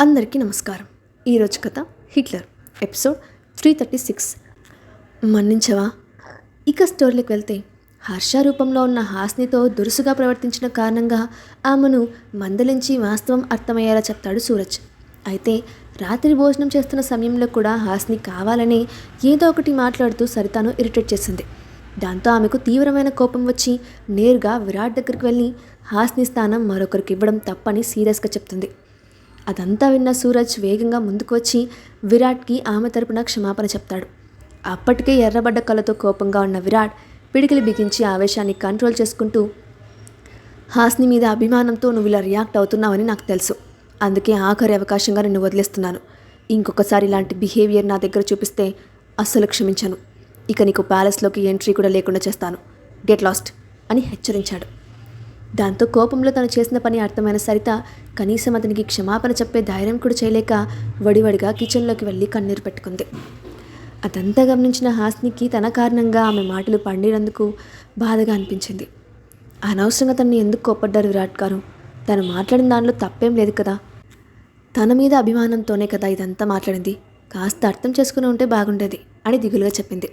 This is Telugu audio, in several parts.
అందరికీ నమస్కారం. ఈరోజు కథ హిట్లర్ ఎపిసోడ్ 336 మన్నించవా. ఇక స్టోరీలోకి వెళ్తే హర్ష రూపంలో ఉన్న హాస్నితో దురుసుగా ప్రవర్తించిన కారణంగా ఆమెను మందలించి వాస్తవం అర్థమయ్యేలా చెప్తాడు సూరజ్. అయితే రాత్రి భోజనం చేస్తున్న సమయంలో కూడా హాస్ని కావాలని ఏదో ఒకటి మాట్లాడుతూ సరితను ఇరిటేట్ చేసింది. దాంతో ఆమెకు తీవ్రమైన కోపం వచ్చి నేరుగా విరాట్ దగ్గరికి వెళ్ళి హాస్ని స్థానం మరొకరికి ఇవ్వడం తప్పని సీరియస్గా చెప్తుంది. అదంతా విన్న సూరజ్ వేగంగా ముందుకు వచ్చి విరాట్కి ఆమె తరపున క్షమాపణ చెప్తాడు. అప్పటికే ఎర్రబడ్డ కళ్ళతో కోపంగా ఉన్న విరాట్ పిడికిలి బిగించి ఆవేశాన్ని కంట్రోల్ చేసుకుంటూ, హాస్ని మీద అభిమానంతో నువ్వు ఇలా రియాక్ట్ అవుతున్నావని నాకు తెలుసు, అందుకే ఆఖరి అవకాశంగా నిన్ను వదిలేస్తున్నాను. ఇంకొకసారి ఇలాంటి బిహేవియర్ నా దగ్గర చూపిస్తే అస్సలు క్షమించను. ఇక నీకు ప్యాలెస్లోకి ఎంట్రీ కూడా లేకుండా చేస్తాను. గెట్ లాస్ట్ అని హెచ్చరించాడు. దాంతో కోపంలో తను చేసిన పని అర్థమైన సరిత కనీసం అతనికి క్షమాపణ చెప్పే ధైర్యం కూడా చేయలేక వడివడిగా కిచెన్లోకి వెళ్ళి కన్నీరు పెట్టుకుంది. అదంతా గమనించిన హాస్నికి తన కారణంగా ఆమె మాటలు పండినందుకు బాధగా అనిపించింది. అనవసరంగా తనని ఎందుకు కోప్పడ్డారు విరాట్ గారు? తను మాట్లాడిన దానిలో తప్పేం లేదు కదా. తన మీద అభిమానంతోనే కదా ఇదంతా మాట్లాడింది. కాస్త అర్థం చేసుకుని ఉంటే బాగుండేది అని దిగులుగా చెప్పింది.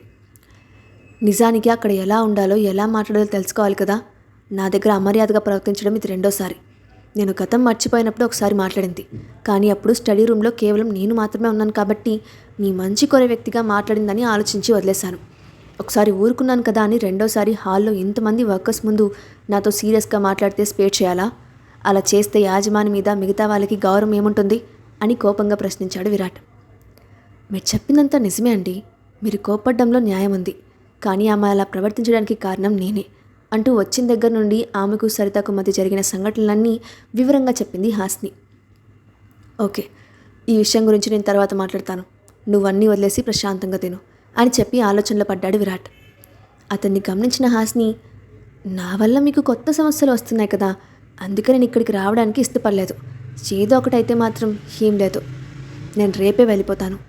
నిజానికి అక్కడ ఎలా ఉండాలో ఎలా మాట్లాడాలో తెలుసుకోవాలి కదా. నా దగ్గర అమర్యాదగా ప్రవర్తించడం ఇది రెండోసారి. నేను గతం మర్చిపోయినప్పుడు ఒకసారి మాట్లాడింది, కానీ అప్పుడు స్టడీ రూమ్లో కేవలం నేను మాత్రమే ఉన్నాను కాబట్టి నీ మంచి కోరే వ్యక్తిగా మాట్లాడిందని ఆలోచించి వదిలేశాను. ఒకసారి ఊరుకున్నాను కదా అని రెండోసారి హాల్లో ఇంతమంది వర్కర్స్ ముందు నాతో సీరియస్గా మాట్లాడితే స్పేర్ చేయాలా? అలా చేస్తే యాజమాని మీద మిగతా వాళ్ళకి గౌరవం ఏముంటుంది అని కోపంగా ప్రశ్నించాడు విరాట్. మీరు చెప్పిందంతా నిజమే అండి. మీరు కోపడ్డంలో న్యాయం ఉంది, కానీ ఆమె అలా ప్రవర్తించడానికి కారణం నేనే అంటూ వచ్చిన దగ్గర నుండి ఆమెకు సరితకు మధ్య జరిగిన సంఘటనలన్నీ వివరంగా చెప్పింది హాస్ని. ఓకే, ఈ విషయం గురించి నేను తర్వాత మాట్లాడతాను. నువ్వన్నీ వదిలేసి ప్రశాంతంగా తిను అని చెప్పి ఆలోచనలో పడ్డాడు విరాట్. అతన్ని గమనించిన హాస్ని, నా వల్ల మీకు కొత్త సమస్యలు వస్తున్నాయి కదా, అందుకే నేను ఇక్కడికి రావడానికి ఇష్టపడలేదు. ఏదో ఒకటైతే మాత్రం ఏం లేదు. నేను రేపే వెళ్ళిపోతాను.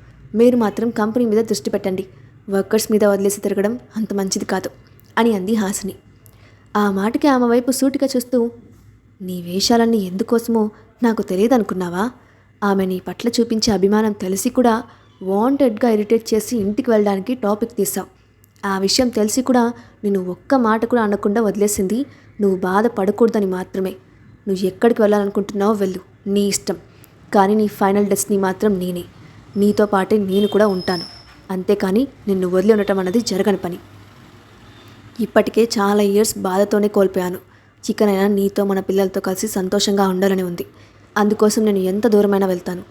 మీరు మాత్రం కంపెనీ మీద దృష్టి పెట్టండి. వర్కర్స్ మీద వదిలేసి తిరగడం అంత మంచిది కాదు అని అంది హాస్ని. ఆ మాటకి ఆమె వైపు సూటిగా చూస్తూ, నీ వేషాలన్నీ ఎందుకోసమో నాకు తెలియదు అనుకున్నావా? ఆమె నీ పట్ల చూపించే అభిమానం తెలిసి కూడా వాంటెడ్గా ఇరిటేట్ చేసి ఇంటికి వెళ్ళడానికి టాపిక్ తీసావు. ఆ విషయం తెలిసి కూడా నేను ఒక్క మాట కూడా అనకుండా వదిలేసింది నువ్వు బాధపడకూడదని మాత్రమే. నువ్వు ఎక్కడికి వెళ్ళాలనుకుంటున్నావో వెళ్ళు, నీ ఇష్టం. కానీ నీ ఫైనల్ డెస్టినీ మాత్రం నేనే. నీతో పాటే నేను కూడా ఉంటాను. అంతేకాని నిన్ను వదిలి ఉండటం అన్నది జరగని పని. ఇప్పటికే చాలా ఇయర్స్ బాధతోనే కోల్పోయాను. చికెనైనా నీతో మన పిల్లలతో కలిసి సంతోషంగా ఉండాలని ఉంది. అందుకోసం నేను ఎంత దూరమైనా వెళ్తాను.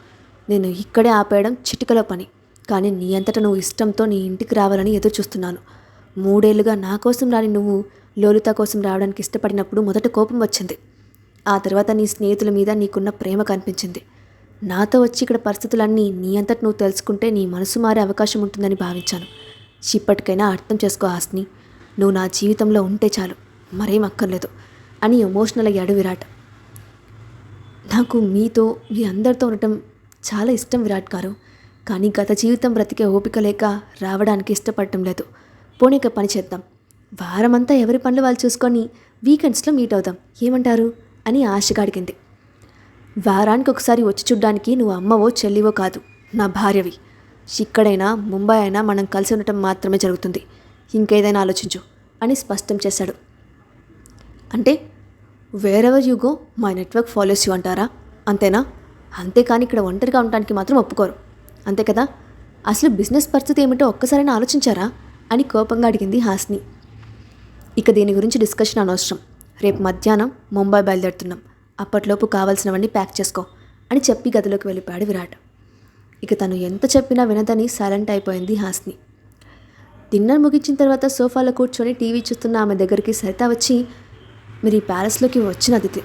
నేను ఇక్కడే ఆపేయడం చిటికలో పని. కానీ నీ అంతటా నువ్వు ఇష్టంతో నీ ఇంటికి రావాలని ఎదురు చూస్తున్నాను. 3 ఏళ్లుగా నా కోసం రాని నువ్వు లోలిత కోసం రావడానికి ఇష్టపడినప్పుడు మొదట కోపం వచ్చింది. ఆ తర్వాత నీ స్నేహితుల మీద నీకున్న ప్రేమ కనిపించింది. నాతో వచ్చి ఇక్కడ పరిస్థితులన్నీ నీ అంతట నువ్వు తెలుసుకుంటే నీ మనసు మారే అవకాశం ఉంటుందని భావించాను. ఇప్పటికైనా అర్థం చేసుకో హాస్ని. నువ్వు నా జీవితంలో ఉంటే చాలు, మరేం అక్కర్లేదు అని ఎమోషనల్ అయ్యాడు విరాట్. నాకు మీతో మీ అందరితో ఉండటం చాలా ఇష్టం విరాట్ గారు. కానీ గత జీవితం బ్రతికే ఓపిక లేక రావడానికి ఇష్టపడటం లేదు. పోనీక పని చేద్దాం. వారమంతా ఎవరి పనులు వాళ్ళు చూసుకొని వీకెండ్స్లో మీట్ అవుదాం, ఏమంటారు అని ఆశగా అడిగింది. వారానికి ఒకసారి వచ్చి చూడ్డానికి నువ్వు అమ్మవో చెల్లివో కాదు, నా భార్యవి. ఇక్కడైనా ముంబై అయినా మనం కలిసి ఉండటం మాత్రమే జరుగుతుంది. ఇంకేదైనా ఆలోచించు అని స్పష్టం చేశాడు. అంటే wherever you go my network follows you అంటారా? అంతేనా? అంతేకాని ఇక్కడ ఒంటరిగా ఉండటానికి మాత్రం ఒప్పుకోరు, అంతే కదా? అసలు బిజినెస్ పరిస్థితి ఏమిటో ఒక్కసారైనా ఆలోచించారా అని కోపంగా అడిగింది హాస్ని. ఇక దీని గురించి డిస్కషన్ అనవసరం. రేపు మధ్యాహ్నం ముంబై బయలుదేరుతున్నాం. అప్పట్లోపు కావాల్సినవన్నీ ప్యాక్ చేసుకో అని చెప్పి గదిలోకి వెళ్ళిపోయాడు విరాట్. ఇక తను ఎంత చెప్పినా వినదని సైలెంట్ అయిపోయింది హాస్ని. డిన్నర్ ముగించిన తర్వాత సోఫాలో కూర్చొని టీవీ చూస్తున్న ఆమె దగ్గరికి సరిత వచ్చి, మీరు ఈ ప్యాలెస్లోకి వచ్చిన అతిథి.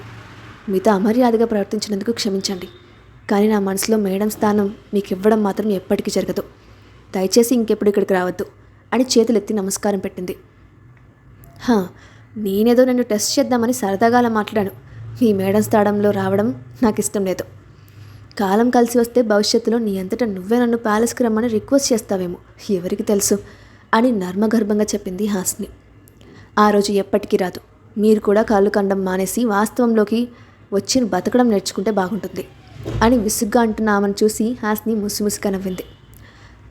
మీతో అమర్యాదగా ప్రవర్తించినందుకు క్షమించండి. కానీ నా మనసులో మేడం స్థానం మీకు ఇవ్వడం మాత్రం ఎప్పటికీ జరగదు. దయచేసి ఇంకెప్పుడు ఇక్కడికి రావద్దు అని చేతులెత్తి నమస్కారం పెట్టింది. నేనేదో నన్ను టెస్ట్ చేద్దామని సరదాగా అలా మాట్లాడాను. మీ మేడం స్థానంలో రావడం నాకు ఇష్టం లేదు. కాలం కలిసి వస్తే భవిష్యత్తులో నీ అంతటా నువ్వే నన్ను ప్యాలెస్కి రమ్మని రిక్వెస్ట్ చేస్తావేమో, ఎవరికి తెలుసు అని నర్మగర్భంగా చెప్పింది హాస్ని. ఆ రోజు ఎప్పటికీ రాదు. మీరు కూడా కాళ్ళు కండం మానేసి వాస్తవంలోకి వచ్చి బతకడం నేర్చుకుంటే బాగుంటుంది. అని విసుగ్గా అంటున్న ఆమెను చూసి హాస్ని ముసిముసిగా నవ్వింది.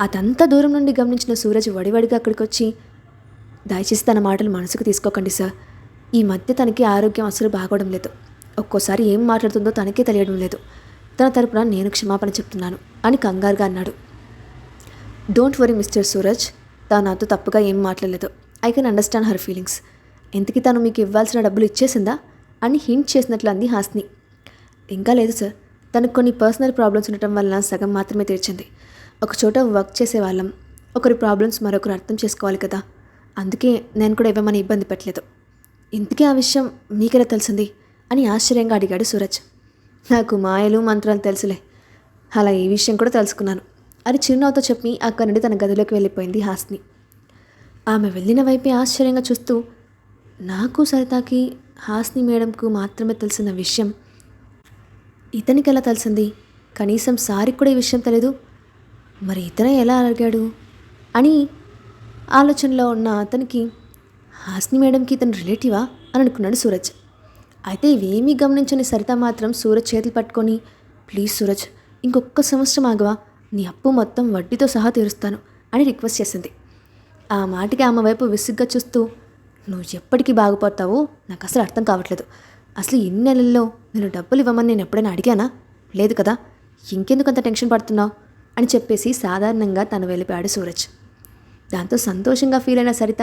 అదంతా దూరం నుండి గమనించిన సూరజ్ వడివడిగా అక్కడికి వచ్చి, దయచేసి తన మాటలు మనసుకు తీసుకోకండి సార్. ఈ మధ్య తనకి ఆరోగ్యం అసలు బాగోవడం లేదు. ఒక్కోసారి ఏం మాట్లాడుతుందో తనకే తెలియడం లేదు. తన తరపున నేను క్షమాపణ చెప్తున్నాను అని కంగారుగా అన్నాడు. డోంట్ వరీ మిస్టర్ సూరజ్, తాను నాతో తప్పుగా ఏం మాట్లాడలేదు. I can understand her feelings. ఇంతకీ తను మీకు ఇవ్వాల్సిన డబ్బులు ఇచ్చేసిందా అని హింట్ చేసినట్లు అంది హాస్ని. ఇంకా లేదు సార్, తనకు కొన్ని పర్సనల్ ప్రాబ్లమ్స్ ఉండటం వలన సగం మాత్రమే తీర్చింది. ఒక చోట వర్క్ చేసేవాళ్ళం, ఒకరి ప్రాబ్లమ్స్ మరొకరు అర్థం చేసుకోవాలి కదా, అందుకే నేను కూడా ఇవ్వమని ఇబ్బంది పెట్టలేదు. ఇంతకీ ఆ విషయం మీకెలా తెలిసింది అని ఆశ్చర్యంగా అడిగాడు సూరజ్. నాకు మాయలు మంత్రాలు తెలుసులే, అలా ఈ విషయం కూడా తెలుసుకున్నాను అని చిరునవ్వుతో చెప్పి అక్కడి నుండి తన గదిలోకి వెళ్ళిపోయింది హాస్ని. ఆమె వెళ్ళిన వైపే ఆశ్చర్యంగా చూస్తూ, నాకు సరితాకి హాస్ని మేడంకు మాత్రమే తెలిసిన విషయం ఇతనికి ఎలా తెలిసింది? కనీసం సారికి కూడా ఈ విషయం తెలీదు. మరి ఇతనే ఎలా అడిగాడు అని ఆలోచనలో ఉన్న అతనికి, హాస్ని మేడంకి ఇతను రిలేటివా అని అనుకున్నాడు సూరజ్. అయితే ఇవేమీ గమనించని సరిత మాత్రం సూరజ్ చేతులు పట్టుకొని, ప్లీజ్ సూరజ్, ఇంకొక సంవత్సరం ఆగవా, నీ అప్పు మొత్తం వడ్డీతో సహా తీరుస్తాను అని రిక్వెస్ట్ చేసింది. ఆ మాటకి ఆమె వైపు విసుగ్గా చూస్తూ, నువ్వు ఎప్పటికీ బాగుపడతావో నాకు అసలు అర్థం కావట్లేదు. అసలు ఇన్ని నెలల్లో నేను డబ్బులు ఇవ్వమని నేను ఎప్పుడైనా అడిగానా? లేదు కదా, ఇంకెందుకు అంత టెన్షన్ పడుతున్నావు అని చెప్పేసి సాధారణంగా తను వెళ్ళిపోయాడు సూరజ్. దాంతో సంతోషంగా ఫీల్ అయిన సరిత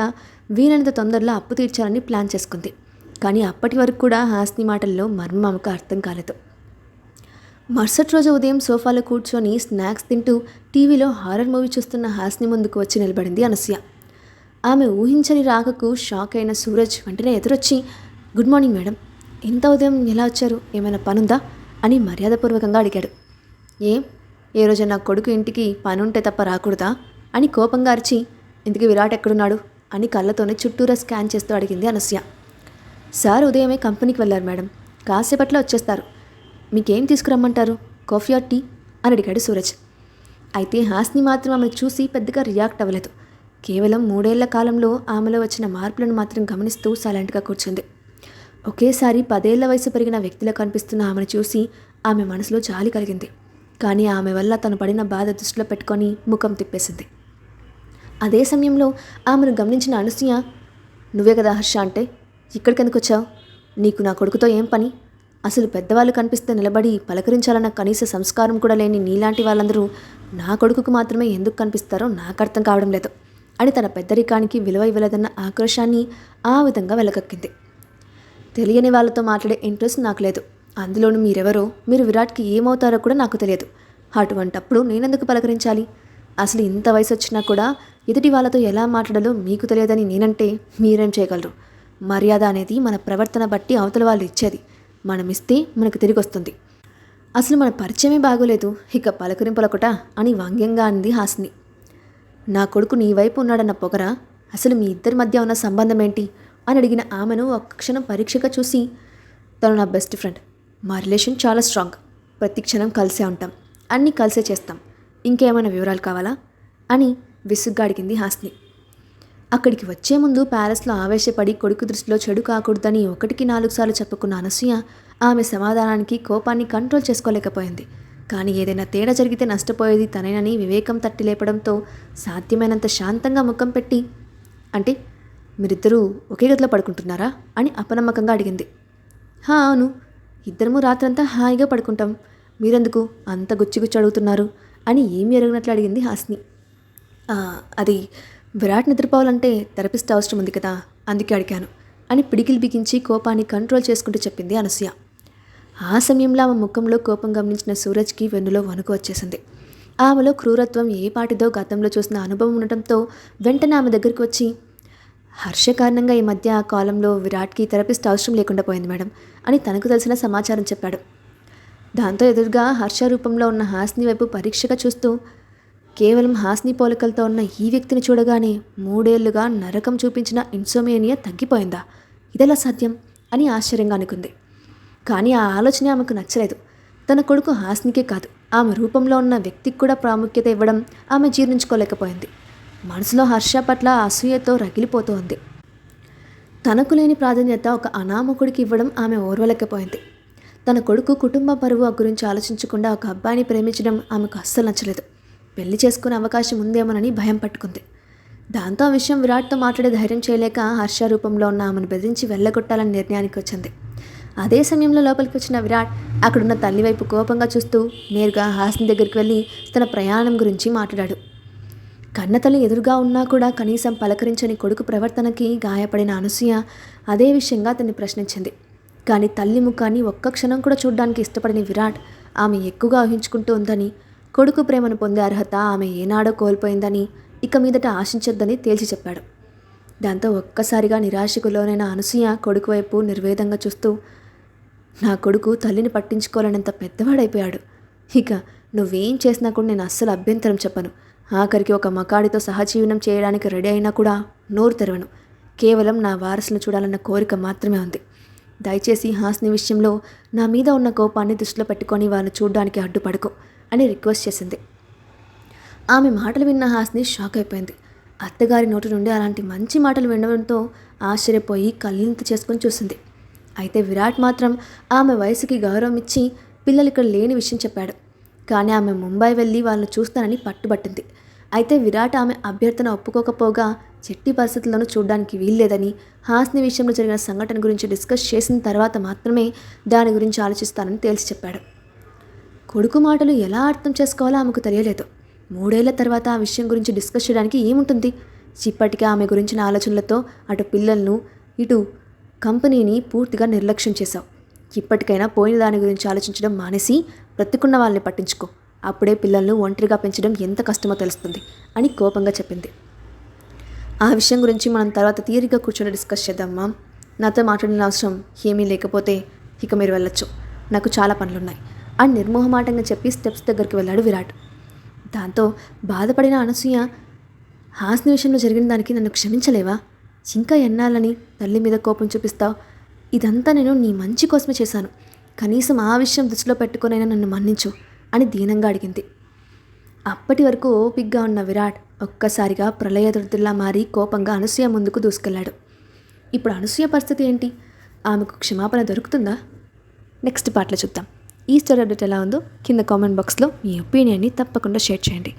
వీలైనంత తొందరలో అప్పు తీర్చాలని ప్లాన్ చేసుకుంది. కానీ అప్పటి వరకు కూడా హాస్ని మాటల్లో మర్మం ఆమెకు అర్థం కాలేదు. మరుసటి రోజు ఉదయం సోఫాలో కూర్చొని స్నాక్స్ తింటూ టీవీలో హారర్ మూవీ చూస్తున్న హాస్ని ముందుకు వచ్చి నిలబడింది అనసూయ. ఆమె ఊహించని రాకకు షాక్ అయిన సూరజ్ వెంటనే ఎదురొచ్చి, గుడ్ మార్నింగ్ మేడం, ఇంత ఉదయం ఎలా వచ్చారు, ఏమైనా పనుందా అని మర్యాదపూర్వకంగా అడిగాడు. ఏ రోజు నా కొడుకు ఇంటికి పనుంటే తప్ప రాకూడదా అని కోపంగా అరిచి, ఇంటికి విరాట్ ఎక్కడున్నాడు అని కళ్ళతోనే చుట్టూరా స్కాన్ చేస్తూ అడిగింది అనసూయ. సార్ ఉదయమే కంపెనీకి వెళ్ళారు మేడం, కాసేపట్లో వచ్చేస్తారు. మీకేం తీసుకురమ్మంటారు, కాఫీ ఆర్ టీ అని అడిగాడు సూరజ్. అయితే హాస్ని మాత్రం ఆమెను చూసి పెద్దగా రియాక్ట్ అవ్వలేదు. కేవలం 3 ఏళ్ల కాలంలో ఆమెలో వచ్చిన మార్పులను మాత్రం గమనిస్తూ సైలెంట్గా కూర్చుంది. ఒకేసారి 10 ఏళ్ల వయసు పెరిగిన వ్యక్తిలో కనిపిస్తున్న ఆమెను చూసి ఆమె మనసులో జాలి కలిగింది. కానీ ఆమె వల్ల తను పడిన బాధ దృష్టిలో పెట్టుకొని ముఖం తిప్పేసింది. అదే సమయంలో ఆమెను గమనించిన అనసూయ, నువ్వే కదా హర్ష అంటే, ఇక్కడికెందుకు వచ్చావు, నీకు నా కొడుకుతో ఏం పని, అసలు పెద్దవాళ్ళు కనిపిస్తే నిలబడి పలకరించాలన్న కనీస సంస్కారం కూడా లేని నీలాంటి వాళ్ళందరూ నా కొడుకుకు మాత్రమే ఎందుకు కనిపిస్తారో నాకు అర్థం కావడం లేదు అని తన పెద్దరికానికి విలువ ఇవ్వలేదన్న ఆక్రోశాన్ని ఆ విధంగా వెలగక్కింది. తెలియని వాళ్ళతో మాట్లాడే ఇంట్రెస్ట్ నాకు లేదు, అందులోనూ మీరెవరో, మీరు విరాట్కి ఏమవుతారో కూడా నాకు తెలియదు. అటువంటప్పుడు నేనెందుకు పలకరించాలి, అసలు ఇంత వయసు వచ్చినా కూడా ఎదుటి వాళ్ళతో ఎలా మాట్లాడాలో మీకు తెలియదని నేనంటే మీరేం చేయగలరు? మర్యాద అనేది మన ప్రవర్తన బట్టి అవతల వాళ్ళు ఇచ్చేది, మనం ఇస్తే మనకు తిరిగి వస్తుంది. అసలు మన పరిచయమే బాగోలేదు, ఇక పలకరింపులొకట అని వ్యంగ్యంగా అంది హాస్ని. నా కొడుకు నీ వైపు ఉన్నాడన్న పొగరా, అసలు మీ ఇద్దరి మధ్య ఉన్న సంబంధం ఏంటి అని అడిగిన ఆమెను ఒక్క క్షణం పరీక్షగా చూసి, తను నా బెస్ట్ ఫ్రెండ్, మా రిలేషన్ చాలా స్ట్రాంగ్, ప్రతి క్షణం కలిసే ఉంటాం, అన్నీ కలిసే చేస్తాం, ఇంకేమైనా వివరాలు కావాలా అని విసుగ్గా అడిగింది హాస్ని. అక్కడికి వచ్చే ముందు ప్యాలెస్లో ఆవేశపడి కొడుకు దృష్టిలో చెడు కాకూడదని 1కి 4 సార్లు చెప్పుకున్న అనసూయ ఆమె సమాధానానికి కోపాన్ని కంట్రోల్ చేసుకోలేకపోయింది. కానీ ఏదైనా తేడా జరిగితే నష్టపోయేది తనేనని వివేకం తట్టి లేపడంతో సాధ్యమైనంత శాంతంగా ముఖం పెట్టి, అంటే మీరిద్దరూ ఒకే గదిలో పడుకుంటున్నారా అని అపనమ్మకంగా అడిగింది. అవును, ఇద్దరము రాత్రంతా హాయిగా పడుకుంటాం, మీరెందుకు అంత గుచ్చిగుచ్చి అడుగుతున్నారు అని ఏమీ ఎరగనట్లు అడిగింది హాస్ని. అది విరాట్ నిద్రపోవాలంటే థెరపిస్ట్ అవసరం ఉంది కదా, అందుకే అడిగాను అని పిడికిలు బిగించి కోపాన్ని కంట్రోల్ చేసుకుంటూ చెప్పింది అనసూయ. ఆ సమయంలో ఆమె ముఖంలో కోపం గమనించిన సూరజ్కి వెన్నులో వణుకు వచ్చేసింది. ఆమెలో క్రూరత్వం ఏ పాటిదో గతంలో చూసిన అనుభవం ఉండటంతో వెంటనే ఆమె దగ్గరికి వచ్చి, హర్ష కారణంగా ఈ మధ్య ఆ కాలంలో విరాట్కి థెరపిస్ట్ అవసరం లేకుండా పోయింది మేడం అని తనకు తెలిసిన సమాచారం చెప్పాడు. దాంతో ఎదురుగా హర్ష రూపంలో ఉన్న హాస్ని వైపు పరీక్షగా చూస్తూ, కేవలం హాస్ని పోలికలతో ఉన్న ఈ వ్యక్తిని చూడగానే 3 ఏళ్లుగా నరకం చూపించిన ఇన్సోమేనియా తగ్గిపోయిందా, ఇదెలా సాధ్యం అని ఆశ్చర్యంగా అనుకుంది. కానీ ఆ ఆలోచన ఆమెకు నచ్చలేదు. తన కొడుకు హాస్నికే కాదు, ఆమె రూపంలో ఉన్న వ్యక్తికి కూడా ప్రాముఖ్యత ఇవ్వడం ఆమె జీర్ణించుకోలేకపోయింది. మనసులో హర్ష పట్ల అసూయతో రగిలిపోతూ ఉంది. తనకు లేని ప్రాధాన్యత ఒక అనామకుడికి ఇవ్వడం ఆమె ఓర్వలేకపోయింది. తన కొడుకు కుటుంబ పరువు గురించి ఆలోచించకుండా ఒక అబ్బాయిని ప్రేమించడం ఆమెకు అస్సలు నచ్చలేదు. పెళ్లి చేసుకునే అవకాశం ఉందేమోనని భయం పట్టుకుంది. దాంతో ఆ విషయం విరాట్తో మాట్లాడే ధైర్యం చేయలేక హర్ష రూపంలో ఉన్న ఆమెను బెదిరించి వెళ్ళగొట్టాలని నిర్ణయానికి వచ్చింది. అదే సమయంలో లోపలికి వచ్చిన విరాట్ అక్కడున్న తల్లి వైపు కోపంగా చూస్తూ నేరుగా హాస్ని దగ్గరికి వెళ్ళి తన ప్రయాణం గురించి మాట్లాడాడు. కన్నతల్లి ఎదురుగా ఉన్నా కూడా కనీసం పలకరించని కొడుకు ప్రవర్తనకి గాయపడిన అనసూయ అదే విషయంగా అతన్ని ప్రశ్నించింది. కానీ తల్లి ముఖాన్ని ఒక్క క్షణం కూడా చూడ్డానికి ఇష్టపడని విరాట్ ఆమె ఎక్కువగా ఊహించుకుంటూ ఉందని, కొడుకు ప్రేమను పొందే అర్హత ఆమె ఏనాడో కోల్పోయిందని, ఇక మీదట ఆశించొద్దని తేల్చి చెప్పాడు. దాంతో ఒక్కసారిగా నిరాశకు లోనైన అనసూయ కొడుకు వైపు నిర్వేదంగా చూస్తూ, నా కొడుకు తల్లిని పట్టించుకోలేనంత పెద్దవాడైపోయాడు. ఇక నువ్వేం చేసినా కూడా నేను అస్సలు అభ్యంతరం చెప్పను. ఆఖరికి ఒక మకాడితో సహజీవనం చేయడానికి రెడీ అయినా కూడా నోరు తెరవను. కేవలం నా వారసును చూడాలన్న కోరిక మాత్రమే ఉంది. దయచేసి హాస్ని విషయంలో నా మీద ఉన్న కోపాన్ని దృష్టిలో పెట్టుకొని వాళ్ళని చూడడానికి అడ్డుపడకు అని రిక్వెస్ట్ చేసింది. ఆమె మాటలు విన్న హాస్ని షాక్ అయిపోయింది. అత్తగారి నోటి నుండి అలాంటి మంచి మాటలు వినడంతో ఆశ్చర్యపోయి కళ్ళింత చేసుకొని చూసింది. అయితే విరాట్ మాత్రం ఆమె వయసుకి గౌరవం ఇచ్చి పిల్లలు ఇక్కడ లేని విషయం చెప్పాడు. కానీ ఆమె ముంబై వెళ్ళి వాళ్ళని చూస్తానని పట్టుబట్టింది. అయితే విరాట్ ఆమె అభ్యర్థన ఒప్పుకోకపోగా చెట్టి పరిస్థితుల్లోనూ చూడడానికి వీల్లేదని, హాస్ని విషయంలో జరిగిన సంఘటన గురించి డిస్కస్ చేసిన తర్వాత మాత్రమే దాని గురించి ఆలోచిస్తానని తేల్చి చెప్పాడు. కొడుకు మాటలు ఎలా అర్థం చేసుకోవాలో ఆమెకు తెలియలేదు. 3 ఏళ్ల తర్వాత ఆ విషయం గురించి డిస్కస్ చేయడానికి ఏముంటుంది? ఇప్పటికే ఆమె గురించిన ఆలోచనలతో అటు పిల్లలను ఇటు కంపెనీని పూర్తిగా నిర్లక్ష్యం చేశావు. ఇప్పటికైనా పోయిన దాని గురించి ఆలోచించడం మానేసి బ్రతికున్న వాళ్ళని పట్టించుకో. అప్పుడే పిల్లలను ఒంటరిగా పెంచడం ఎంత కష్టమో తెలుస్తుంది అని కోపంగా చెప్పింది. ఆ విషయం గురించి మనం తర్వాత తీరిగ్గా కూర్చొని డిస్కస్ చేద్దామా? నాతో మాట్లాడిన అవసరం ఏమీ లేకపోతే ఇక మీరు వెళ్ళొచ్చు. నాకు చాలా పనులున్నాయి అని నిర్మోహమాటంగా చెప్పి స్టెప్స్ దగ్గరికి వెళ్ళాడు విరాట్. దాంతో బాధపడిన అనసూయ, హాస్ని విషయంలో జరిగిన దానికి నన్ను క్షమించలేవా? ఇంకా ఎన్నాళ్ళని తల్లి మీద కోపం చూపిస్తావు? ఇదంతా నేను నీ మంచి కోసమే చేశాను. కనీసం ఆ విషయం దృష్టిలో పెట్టుకునైనా నన్ను మన్నించు అని దీనంగా అడిగింది. అప్పటి వరకు ఓపిగ్గా ఉన్న విరాట్ ఒక్కసారిగా ప్రళయదుర్దిలా మారి కోపంగా అనసూయ ముందుకు దూసుకెళ్లాడు. ఇప్పుడు అనసూయ పరిస్థితి ఏంటి? ఆమెకు క్షమాపణ దొరుకుతుందా? నెక్స్ట్ పార్ట్లో చూద్దాం. ఈ స్టోరీ అప్డేట్ ఎలా ఉందో కింద కామెంట్ బాక్స్లో మీ ఒపీనియన్ని తప్పకుండా షేర్ చేయండి.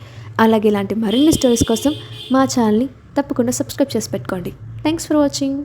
అలాగే ఇలాంటి మరిన్ని స్టోరీస్ కోసం మా ఛానల్ని తప్పకుండా సబ్స్క్రైబ్ చేసి పెట్టుకోండి. Thanks for watching.